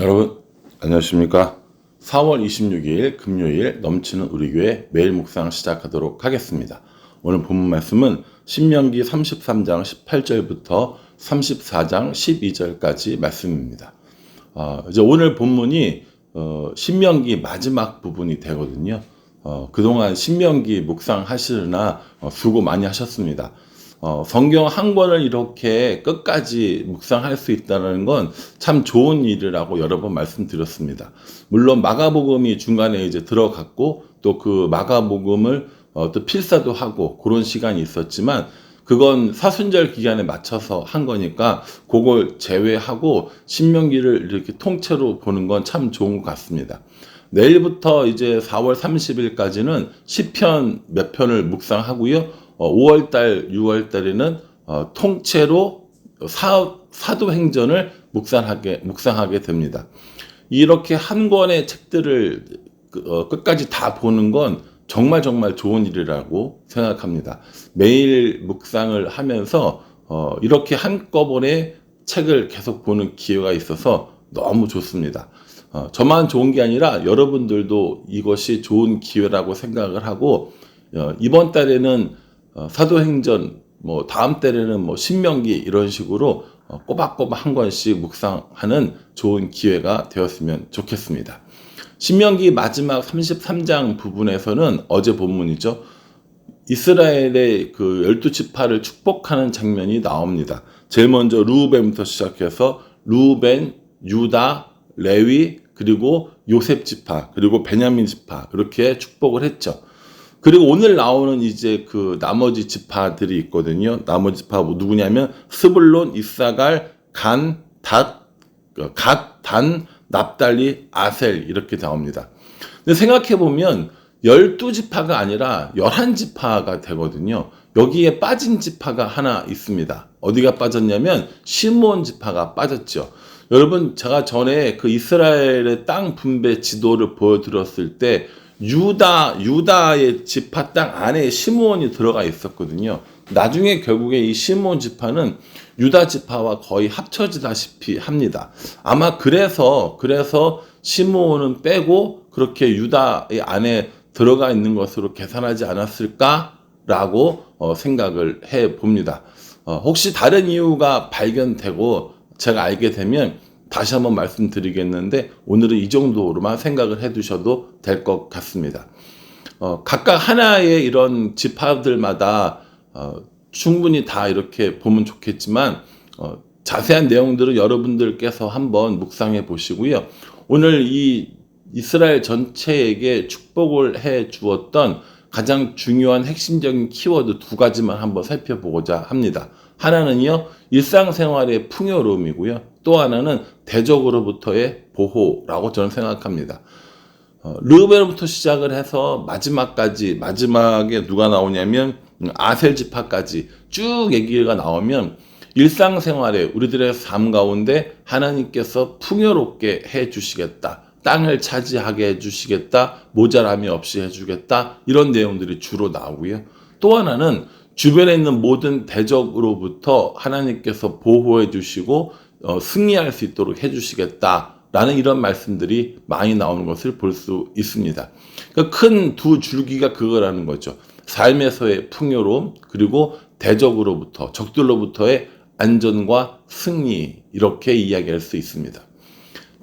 여러분 안녕하십니까. 4월 26일 금요일 넘치는 우리 교회 매일 묵상 시작하도록 하겠습니다. 오늘 본문 말씀은 신명기 33장 18절부터 34장 12절까지 말씀입니다. 이제 오늘 본문이 신명기 마지막 부분이 되거든요. 그동안 신명기 묵상하시느라 수고 많이 하셨습니다. 성경 한 권을 이렇게 끝까지 묵상할 수 있다는 건 참 좋은 일이라고 여러 번 말씀드렸습니다. 물론 마가복음이 중간에 이제 들어갔고 또 그 마가복음을 또 필사도 하고 그런 시간이 있었지만 그건 사순절 기간에 맞춰서 한 거니까 그걸 제외하고 신명기를 이렇게 통째로 보는 건 참 좋은 것 같습니다. 내일부터 이제 4월 30일까지는 시편 몇 편을 묵상하고요. 5월달, 6월달에는 통째로 사도행전을 묵상하게 됩니다. 이렇게 한 권의 책들을 끝까지 다 보는 건 정말 좋은 일이라고 생각합니다. 매일 묵상을 하면서 이렇게 한꺼번에 책을 계속 보는 기회가 있어서 너무 좋습니다. 저만 좋은 게 아니라 여러분들도 이것이 좋은 기회라고 생각을 하고 이번 달에는 사도행전, 다음 달에는 신명기 이런 식으로 꼬박꼬박 한 권씩 묵상하는 좋은 기회가 되었으면 좋겠습니다. 신명기 마지막 33장 부분에서는 어제 본문이죠. 이스라엘의 그 12지파를 축복하는 장면이 나옵니다. 제일 먼저 르우벤부터 시작해서 르우벤, 유다, 레위, 그리고 요셉 지파, 그리고 베냐민 지파 그렇게 축복을 했죠. 그리고 오늘 나오는 이제 그 나머지 지파들이 있거든요. 나머지 지파 누구냐면 스불론, 이사갈, 간, 단, 납달리, 아셀 이렇게 나옵니다. 근데 생각해 보면 12지파가 아니라 11지파가 되거든요. 여기에 빠진 지파가 하나 있습니다. 어디가 빠졌냐면 시므온 지파가 빠졌죠. 여러분, 제가 전에 그 이스라엘의 땅 분배 지도를 보여드렸을 때 유다의 지파 땅 안에 시므온이 들어가 있었거든요. 나중에 결국에 이 시므온 지파는 유다 지파와 거의 합쳐지다시피 합니다. 아마 그래서 시므온은 빼고 그렇게 유다의 안에 들어가 있는 것으로 계산하지 않았을까라고 생각을 해 봅니다. 혹시 다른 이유가 발견되고 제가 알게 되면 다시 한번 말씀드리겠는데 오늘은 이 정도로만 생각을 해 두셔도 될 것 같습니다. 각각 하나의 이런 지파들마다 충분히 다 이렇게 보면 좋겠지만 자세한 내용들은 여러분들께서 한번 묵상해 보시고요. 오늘 이 이스라엘 전체에게 축복을 해 주었던 가장 중요한 핵심적인 키워드 두 가지만 한번 살펴보고자 합니다. 하나는요, 일상생활의 풍요로움이고요. 또 하나는 대적으로부터의 보호라고 저는 생각합니다. 르우벤부터 시작을 해서 마지막에 누가 나오냐면 아셀 지파까지 쭉 얘기가 나오면 일상생활에 우리들의 삶 가운데 하나님께서 풍요롭게 해 주시겠다. 땅을 차지하게 해 주시겠다. 모자람이 없이 해 주겠다. 이런 내용들이 주로 나오고요. 또 하나는 주변에 있는 모든 대적으로부터 하나님께서 보호해 주시고 승리할 수 있도록 해 주시겠다라는 이런 말씀들이 많이 나오는 것을 볼 수 있습니다. 그러니까 큰 두 줄기가 그거라는 거죠. 삶에서의 풍요로움 그리고 대적으로부터 적들로부터의 안전과 승리 이렇게 이야기할 수 있습니다.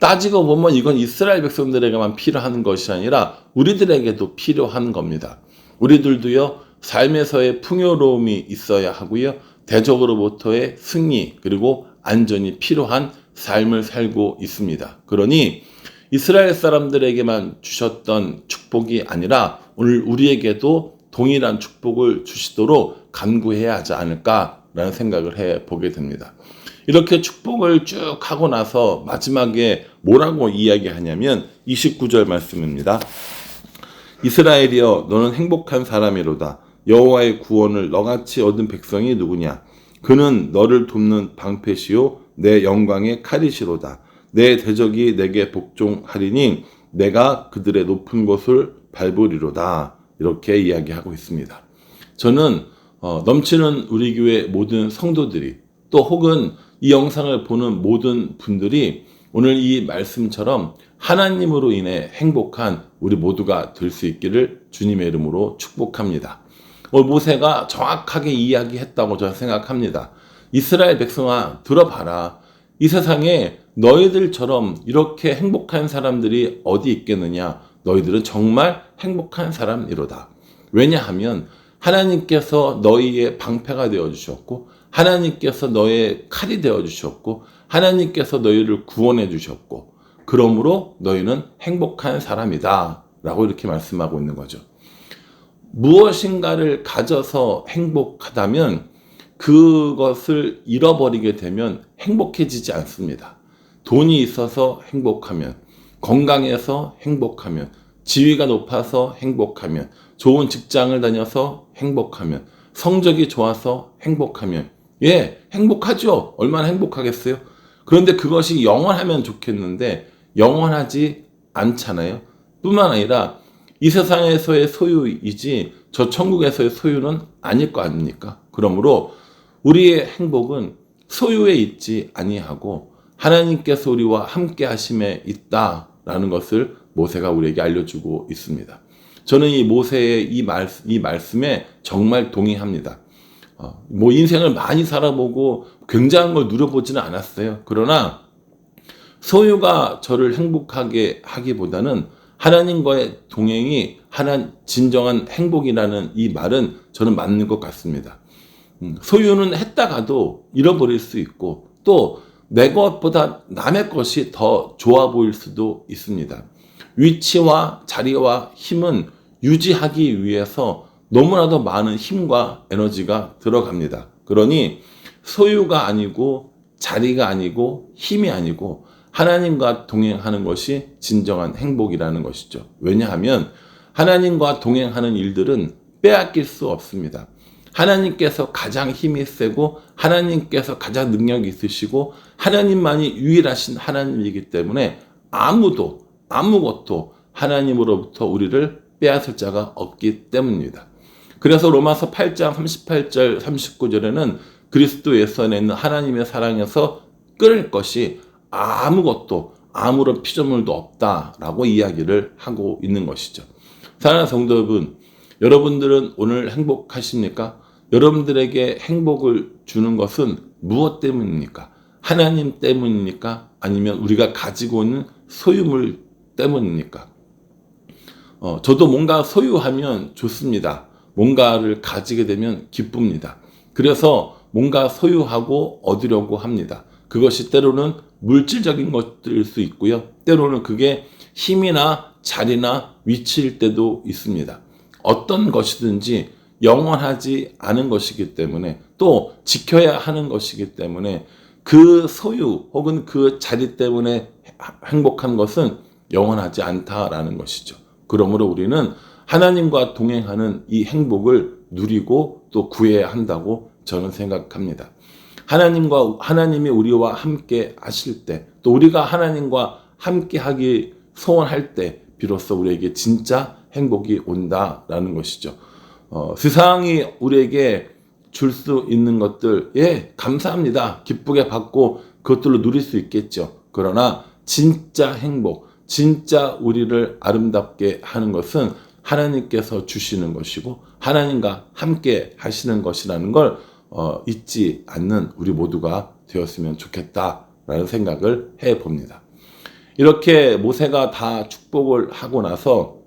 따지고 보면 이건 이스라엘 백성들에게만 필요한 것이 아니라 우리들에게도 필요한 겁니다. 우리들도요, 삶에서의 풍요로움이 있어야 하고요, 대적으로부터의 승리 그리고 안전이 필요한 삶을 살고 있습니다. 그러니 이스라엘 사람들에게만 주셨던 축복이 아니라 오늘 우리에게도 동일한 축복을 주시도록 간구해야 하지 않을까라는 생각을 해보게 됩니다. 이렇게 축복을 쭉 하고 나서 마지막에 뭐라고 이야기하냐면 29절 말씀입니다. 이스라엘이여 너는 행복한 사람이로다. 여호와의 구원을 너같이 얻은 백성이 누구냐? 그는 너를 돕는 방패시요 내 영광의 칼이시로다. 내 대적이 내게 복종하리니 내가 그들의 높은 곳을 밟으리로다. 이렇게 이야기하고 있습니다. 저는 넘치는 우리 교회 모든 성도들이 또 혹은 이 영상을 보는 모든 분들이 오늘 이 말씀처럼 하나님으로 인해 행복한 우리 모두가 될 수 있기를 주님의 이름으로 축복합니다. 모세가 정확하게 이야기했다고 저는 생각합니다. 이스라엘 백성아, 들어봐라. 이 세상에 너희들처럼 이렇게 행복한 사람들이 어디 있겠느냐? 너희들은 정말 행복한 사람이로다. 왜냐하면 하나님께서 너희의 방패가 되어주셨고, 하나님께서 너의 칼이 되어주셨고, 하나님께서 너희를 구원해 주셨고, 그러므로 너희는 행복한 사람이다 라고 이렇게 말씀하고 있는 거죠. 무엇인가를 가져서 행복하다면 그것을 잃어버리게 되면 행복해지지 않습니다. 돈이 있어서 행복하면, 건강해서 행복하면, 지위가 높아서 행복하면, 좋은 직장을 다녀서 행복하면, 성적이 좋아서 행복하면, 행복하죠. 얼마나 행복하겠어요? 그런데 그것이 영원하면 좋겠는데 영원하지 않잖아요. 뿐만 아니라 이 세상에서의 소유이지 저 천국에서의 소유는 아닐 거 아닙니까? 그러므로 우리의 행복은 소유에 있지 아니하고 하나님께서 우리와 함께 하심에 있다라는 것을 모세가 우리에게 알려주고 있습니다. 저는 이 모세의 이 말씀에 정말 동의합니다. 인생을 많이 살아보고 굉장한 걸 누려보지는 않았어요. 그러나 소유가 저를 행복하게 하기보다는 하나님과의 동행이 진정한 행복이라는 이 말은 저는 맞는 것 같습니다. 소유는 했다가도 잃어버릴 수 있고 또 내 것보다 남의 것이 더 좋아 보일 수도 있습니다. 위치와 자리와 힘은 유지하기 위해서 너무나도 많은 힘과 에너지가 들어갑니다. 그러니 소유가 아니고 자리가 아니고 힘이 아니고 하나님과 동행하는 것이 진정한 행복이라는 것이죠. 왜냐하면 하나님과 동행하는 일들은 빼앗길 수 없습니다. 하나님께서 가장 힘이 세고 하나님께서 가장 능력이 있으시고 하나님만이 유일하신 하나님이기 때문에 아무것도 하나님으로부터 우리를 빼앗을 자가 없기 때문입니다. 그래서 로마서 8장 38절 39절에는 그리스도 예수 안에 있는 하나님의 사랑에서 끊을 것이 아무런 피조물도 없다라고 이야기를 하고 있는 것이죠. 사랑하는 성도 여러분, 여러분들은 오늘 행복하십니까? 여러분들에게 행복을 주는 것은 무엇 때문입니까? 하나님 때문입니까? 아니면 우리가 가지고 있는 소유물 때문입니까? 저도 뭔가 소유하면 좋습니다. 뭔가를 가지게 되면 기쁩니다. 그래서 뭔가 소유하고 얻으려고 합니다. 그것이 때로는 물질적인 것들일 수 있고요. 때로는 그게 힘이나 자리나 위치일 때도 있습니다. 어떤 것이든지 영원하지 않은 것이기 때문에 또 지켜야 하는 것이기 때문에 그 소유 혹은 그 자리 때문에 행복한 것은 영원하지 않다라는 것이죠. 그러므로 우리는 하나님과 동행하는 이 행복을 누리고 또 구해야 한다고 저는 생각합니다. 하나님이 우리와 함께 하실 때, 또 우리가 하나님과 함께 하기 소원할 때 비로소 우리에게 진짜 행복이 온다라는 것이죠. 세상이 우리에게 줄 수 있는 것들, 감사합니다. 기쁘게 받고 그것들로 누릴 수 있겠죠. 그러나 진짜 행복, 진짜 우리를 아름답게 하는 것은 하나님께서 주시는 것이고 하나님과 함께 하시는 것이라는 걸 잊지 않는 우리 모두가 되었으면 좋겠다라는 생각을 해봅니다. 이렇게 모세가 다 축복을 하고 나서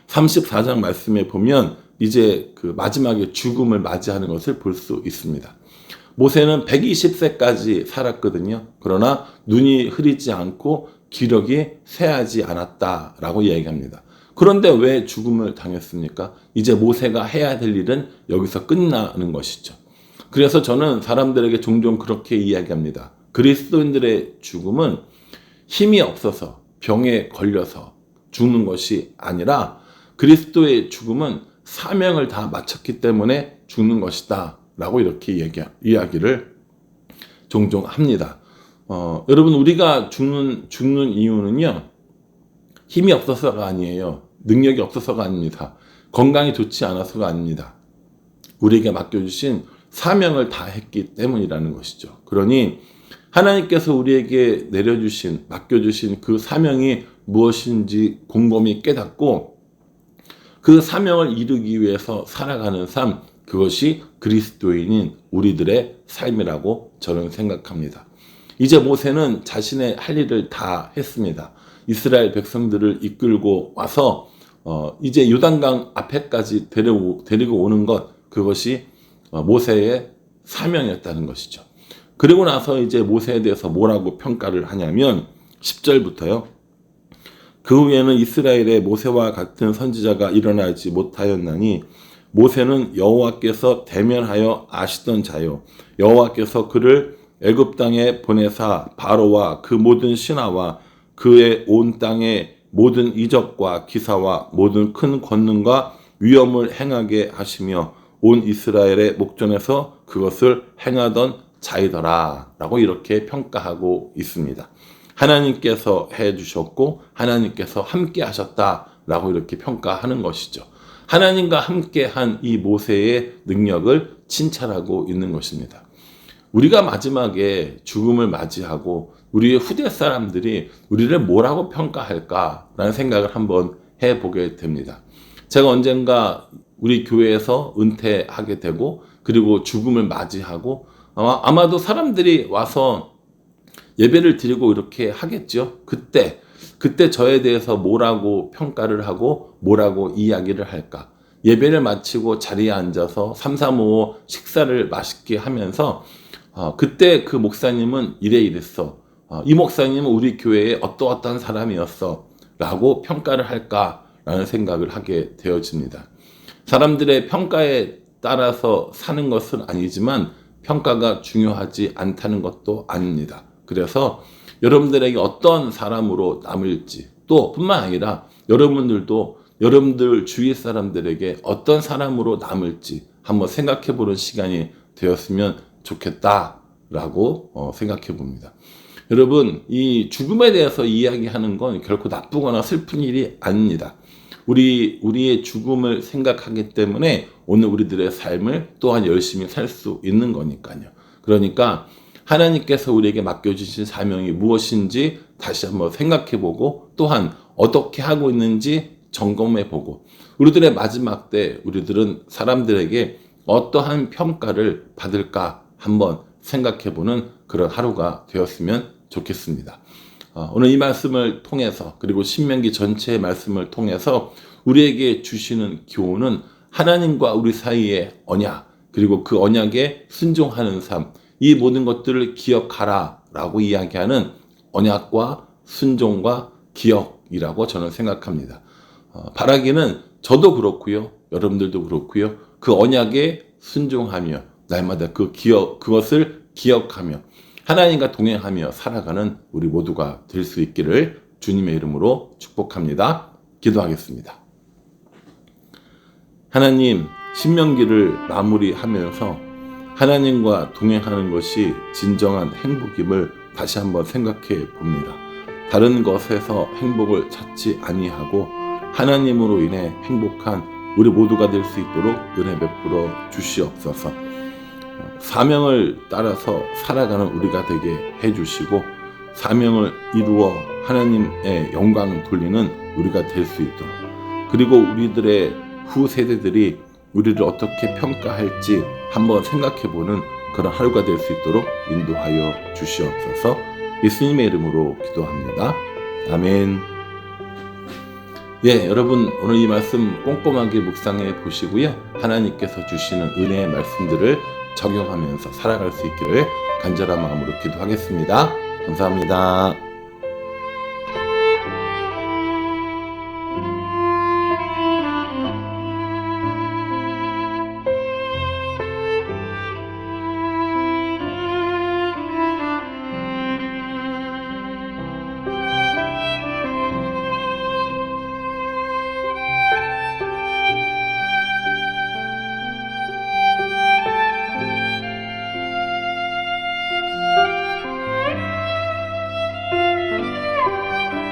34장 말씀에 보면 이제 그 마지막에 죽음을 맞이하는 것을 볼 수 있습니다. 모세는 120세까지 살았거든요. 그러나 눈이 흐리지 않고 기력이 쇠하지 않았다라고 이야기합니다. 그런데 왜 죽음을 당했습니까? 이제 모세가 해야 될 일은 여기서 끝나는 것이죠. 그래서 저는 사람들에게 종종 그렇게 이야기합니다. 그리스도인들의 죽음은 힘이 없어서 병에 걸려서 죽는 것이 아니라 그리스도의 죽음은 사명을 다 마쳤기 때문에 죽는 것이다 라고 이렇게 이야기를 종종 합니다. 여러분, 우리가 죽는 이유는요, 힘이 없어서가 아니에요. 능력이 없어서가 아닙니다. 건강이 좋지 않아서가 아닙니다. 우리에게 맡겨주신 사명을 다 했기 때문이라는 것이죠. 그러니 하나님께서 우리에게 내려주신, 맡겨주신 그 사명이 무엇인지 곰곰이 깨닫고 그 사명을 이루기 위해서 살아가는 삶, 그것이 그리스도인인 우리들의 삶이라고 저는 생각합니다. 이제 모세는 자신의 할 일을 다 했습니다. 이스라엘 백성들을 이끌고 와서 이제 요단강 앞에까지 데리고 오는 것, 그것이 모세의 사명이었다는 것이죠. 그리고 나서 이제 모세에 대해서 뭐라고 평가를 하냐면 10절부터요. 그 후에는 이스라엘에 모세와 같은 선지자가 일어나지 못하였나니 모세는 여호와께서 대면하여 아시던 자요, 여호와께서 그를 애굽 땅에 보내사 바로와 그 모든 신하와 그의 온 땅의 모든 이적과 기사와 모든 큰 권능과 위엄을 행하게 하시며 온 이스라엘의 목전에서 그것을 행하던 자이더라 라고 이렇게 평가하고 있습니다. 하나님께서 해주셨고 하나님께서 함께 하셨다라고 이렇게 평가하는 것이죠. 하나님과 함께한 이 모세의 능력을 칭찬하고 있는 것입니다. 우리가 마지막에 죽음을 맞이하고 우리의 후대 사람들이 우리를 뭐라고 평가할까라는 생각을 한번 해보게 됩니다. 제가 언젠가 우리 교회에서 은퇴하게 되고 그리고 죽음을 맞이하고 아마도 사람들이 와서 예배를 드리고 이렇게 하겠죠. 그때 저에 대해서 뭐라고 평가를 하고 뭐라고 이야기를 할까? 예배를 마치고 자리에 앉아서 335 식사를 맛있게 하면서 그때 그 목사님은 이랬어. 이 목사님은 우리 교회에 어떠한 사람이었어. 라고 평가를 할까라는 생각을 하게 되어집니다. 사람들의 평가에 따라서 사는 것은 아니지만 평가가 중요하지 않다는 것도 아닙니다. 그래서 여러분들에게 어떤 사람으로 남을지 또 뿐만 아니라 여러분들도 여러분들 주위 사람들에게 어떤 사람으로 남을지 한번 생각해 보는 시간이 되었으면 좋겠다라고 생각해 봅니다. 여러분, 이 죽음에 대해서 이야기하는 건 결코 나쁘거나 슬픈 일이 아닙니다. 우리의 죽음을 생각하기 때문에 오늘 우리들의 삶을 또한 열심히 살 수 있는 거니까요. 그러니까 하나님께서 우리에게 맡겨주신 사명이 무엇인지 다시 한번 생각해보고 또한 어떻게 하고 있는지 점검해보고 우리들의 마지막 때 우리들은 사람들에게 어떠한 평가를 받을까 한번 생각해보는 그런 하루가 되었으면 좋겠습니다. 오늘 이 말씀을 통해서 그리고 신명기 전체의 말씀을 통해서 우리에게 주시는 교훈은 하나님과 우리 사이의 언약 그리고 그 언약에 순종하는 삶, 이 모든 것들을 기억하라 라고 이야기하는 언약과 순종과 기억이라고 저는 생각합니다. 바라기는 저도 그렇고요, 여러분들도 그렇고요, 그 언약에 순종하며 날마다 그것을 기억하며 하나님과 동행하며 살아가는 우리 모두가 될 수 있기를 주님의 이름으로 축복합니다. 기도하겠습니다. 하나님, 신명기를 마무리하면서 하나님과 동행하는 것이 진정한 행복임을 다시 한번 생각해 봅니다. 다른 것에서 행복을 찾지 아니하고 하나님으로 인해 행복한 우리 모두가 될 수 있도록 은혜 베풀어 주시옵소서. 사명을 따라서 살아가는 우리가 되게 해주시고 사명을 이루어 하나님의 영광 돌리는 우리가 될 수 있도록, 그리고 우리들의 후세대들이 우리를 어떻게 평가할지 한번 생각해보는 그런 하루가 될 수 있도록 인도하여 주시옵소서. 예수님의 이름으로 기도합니다. 아멘. 여러분, 오늘 이 말씀 꼼꼼하게 묵상해 보시고요, 하나님께서 주시는 은혜의 말씀들을 적용하면서 살아갈 수 있기를 간절한 마음으로 기도하겠습니다. 감사합니다.